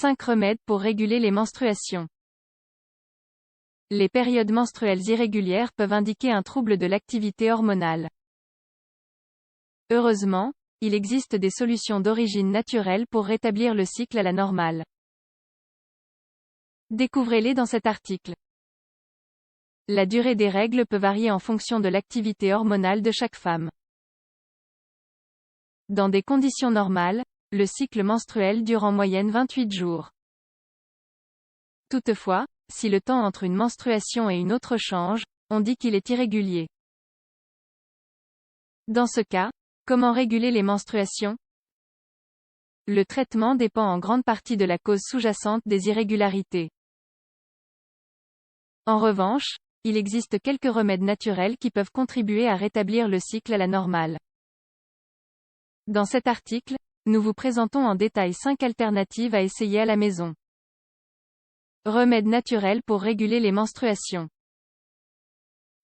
5 remèdes pour réguler les menstruations. Les périodes menstruelles irrégulières peuvent indiquer un trouble de l'activité hormonale. Heureusement, il existe des solutions d'origine naturelle pour rétablir le cycle à la normale. Découvrez-les dans cet article. La durée des règles peut varier en fonction de l'activité hormonale de chaque femme. Dans des conditions normales, le cycle menstruel dure en moyenne 28 jours. Toutefois, si le temps entre une menstruation et une autre change, on dit qu'il est irrégulier. Dans ce cas, comment réguler les menstruations? Le traitement dépend en grande partie de la cause sous-jacente des irrégularités. En revanche, il existe quelques remèdes naturels qui peuvent contribuer à rétablir le cycle à la normale. Dans cet article, nous vous présentons en détail 5 alternatives à essayer à la maison. Remèdes naturels pour réguler les menstruations.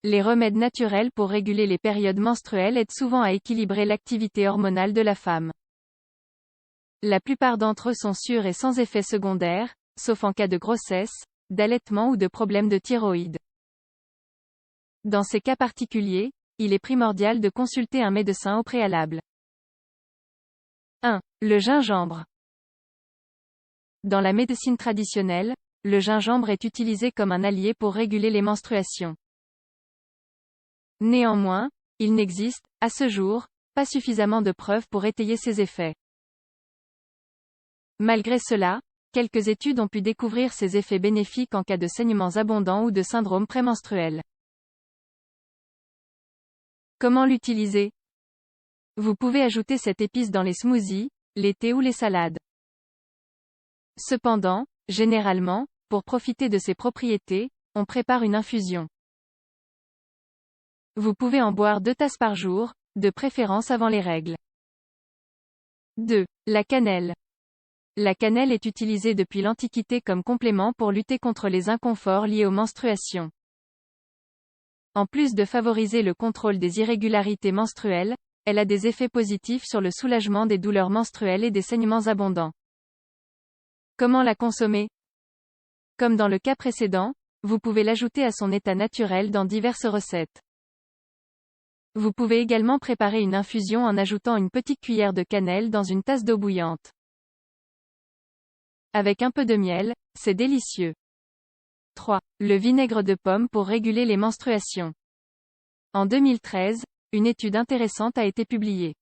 Les remèdes naturels pour réguler les périodes menstruelles aident souvent à équilibrer l'activité hormonale de la femme. La plupart d'entre eux sont sûrs et sans effets secondaires, sauf en cas de grossesse, d'allaitement ou de problèmes de thyroïde. Dans ces cas particuliers, il est primordial de consulter un médecin au préalable. 1. Le gingembre. Dans la médecine traditionnelle, le gingembre est utilisé comme un allié pour réguler les menstruations. Néanmoins, il n'existe, à ce jour, pas suffisamment de preuves pour étayer ses effets. Malgré cela, quelques études ont pu découvrir ses effets bénéfiques en cas de saignements abondants ou de syndrome prémenstruel. Comment l'utiliser? Vous pouvez ajouter cette épice dans les smoothies, les thés ou les salades. Cependant, généralement, pour profiter de ses propriétés, on prépare une infusion. Vous pouvez en boire 2 tasses par jour, de préférence avant les règles. 2. La cannelle. La cannelle est utilisée depuis l'Antiquité comme complément pour lutter contre les inconforts liés aux menstruations. En plus de favoriser le contrôle des irrégularités menstruelles, elle a des effets positifs sur le soulagement des douleurs menstruelles et des saignements abondants. Comment la consommer? Comme dans le cas précédent, vous pouvez l'ajouter à son état naturel dans diverses recettes. Vous pouvez également préparer une infusion en ajoutant une petite cuillère de cannelle dans une tasse d'eau bouillante. Avec un peu de miel, c'est délicieux. 3. Le vinaigre de pomme pour réguler les menstruations. En 2013, une étude intéressante a été publiée.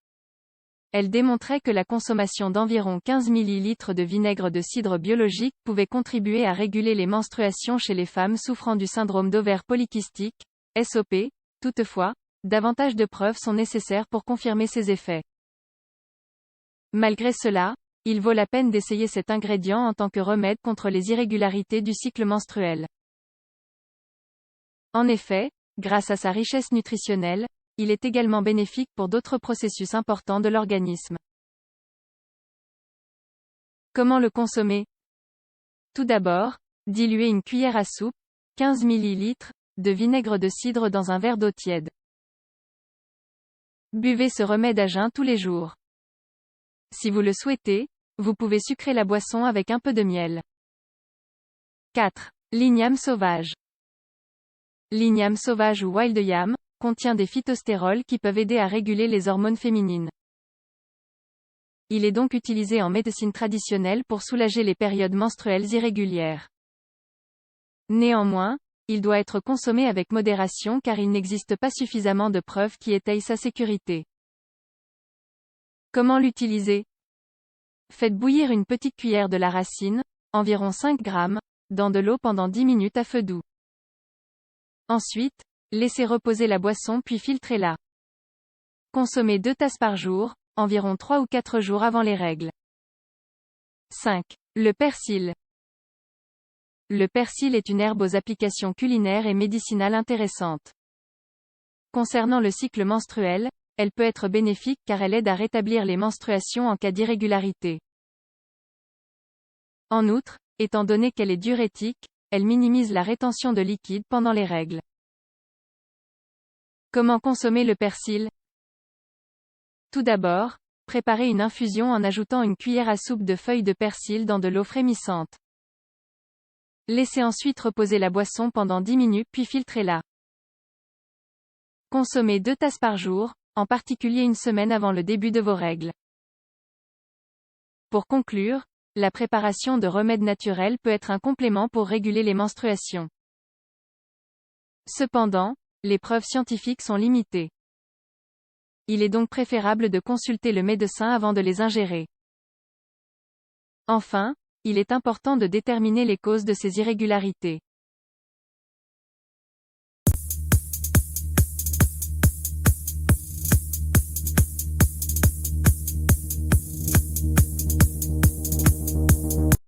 Elle démontrait que la consommation d'environ 15 ml de vinaigre de cidre biologique pouvait contribuer à réguler les menstruations chez les femmes souffrant du syndrome d'ovaire polykystique, SOP. Toutefois, davantage de preuves sont nécessaires pour confirmer ces effets. Malgré cela, il vaut la peine d'essayer cet ingrédient en tant que remède contre les irrégularités du cycle menstruel. En effet, grâce à sa richesse nutritionnelle, il est également bénéfique pour d'autres processus importants de l'organisme. Comment le consommer? Tout d'abord, diluez une cuillère à soupe, 15 ml, de vinaigre de cidre dans un verre d'eau tiède. Buvez ce remède à jeun tous les jours. Si vous le souhaitez, vous pouvez sucrer la boisson avec un peu de miel. 4. L'igname sauvage. L'igname sauvage ou wild yam contient des phytostérols qui peuvent aider à réguler les hormones féminines. Il est donc utilisé en médecine traditionnelle pour soulager les périodes menstruelles irrégulières. Néanmoins, il doit être consommé avec modération car il n'existe pas suffisamment de preuves qui étayent sa sécurité. Comment l'utiliser? Faites bouillir une petite cuillère de la racine, environ 5 grammes, dans de l'eau pendant 10 minutes à feu doux. Ensuite, laissez reposer la boisson puis filtrez-la. Consommez 2 tasses par jour, environ 3 ou 4 jours avant les règles. 5. Le persil. Le persil est une herbe aux applications culinaires et médicinales intéressantes. Concernant le cycle menstruel, elle peut être bénéfique car elle aide à rétablir les menstruations en cas d'irrégularité. En outre, étant donné qu'elle est diurétique, elle minimise la rétention de liquide pendant les règles. Comment consommer le persil? Tout d'abord, préparez une infusion en ajoutant une cuillère à soupe de feuilles de persil dans de l'eau frémissante. Laissez ensuite reposer la boisson pendant 10 minutes puis filtrez-la. Consommez 2 tasses par jour, en particulier une semaine avant le début de vos règles. Pour conclure, la préparation de remèdes naturels peut être un complément pour réguler les menstruations. Cependant, les preuves scientifiques sont limitées. Il est donc préférable de consulter le médecin avant de les ingérer. Enfin, il est important de déterminer les causes de ces irrégularités.